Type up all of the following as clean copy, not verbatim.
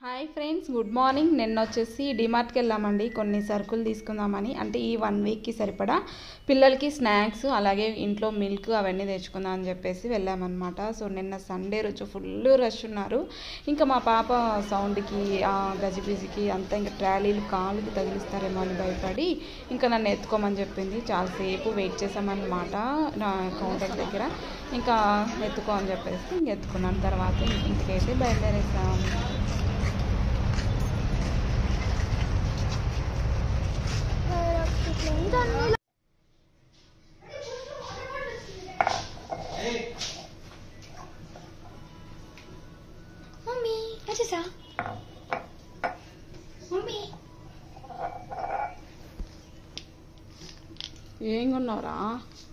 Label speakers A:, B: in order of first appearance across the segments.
A: Hi friends, good morning. నిన్న వచ్చేసి డిమార్ట్కి వెళ్ళామండి కొన్ని సరుకులు తీసుకుందామని. అంటే ఈ 1 వీక్కి సరిపడా పిల్లలకి స్నాక్స్ అలాగే ఇంట్లో మిల్క్ అవన్నీ తెచ్చుకుందాం అని చెప్పేసి వెళ్ళామన్నమాట. సో నిన్న సండే రోజు ఫుల్ రష్ ఉన్నారు. ఇంకా మా పాప సౌండ్కి గజిబిజికి అంతా ఇంకా ట్రాలీలు కాళ్ళకి తగిలిస్తారేమో అని భయపడి ఇంకా నన్ను ఎత్తుకోమని చెప్పింది. చాలాసేపు వెయిట్ చేసామన్నమాట నా కౌంటర్ దగ్గర. ఇంకా ఎత్తుకో అని చెప్పేసి ఇంక ఎత్తుకున్నాను. తర్వాత ఇంటికైతే బయలుదేరేసాం.
B: మమ్మీ వచ్చేసా? మమ్మీ
A: ఏం కొన్నావురా?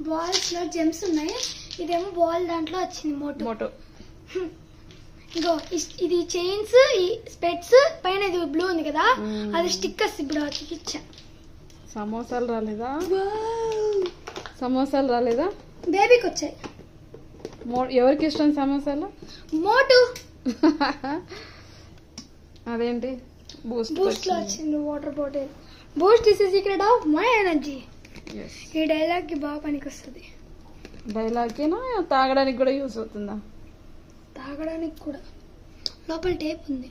B: బాల్స్ లో జెమ్స్ ఉన్నాయి. ఇదేమో బాల్ దాంట్లో వచ్చింది మోటో. ఇగో ఇది చైన్స్, ఈ స్పెట్స్ పైన ఇది బ్లూ ఉంది కదా, అది స్టిక్కర్స్ ఇప్పుడు ఇచ్చా.
A: సమోసాలు రాలేదా? సమోసాలు రాలేదా?
B: బేబీకి వచ్చాయి.
A: ఎవరికి ఇష్టం సమోసాలు?
B: మోటు.
A: అదేంటి
B: బూస్ట్ లో వచ్చింది water bottle. Boost is secret of my energy. ఈ డైలాగ్ కి బాగా పనికి వస్తుంది.
A: డైలాగేనా? తాగడానికి కూడా యూస్ అవుతుందా?
B: తాగడానికి కూడా. లోపల టేప్ ఉంది.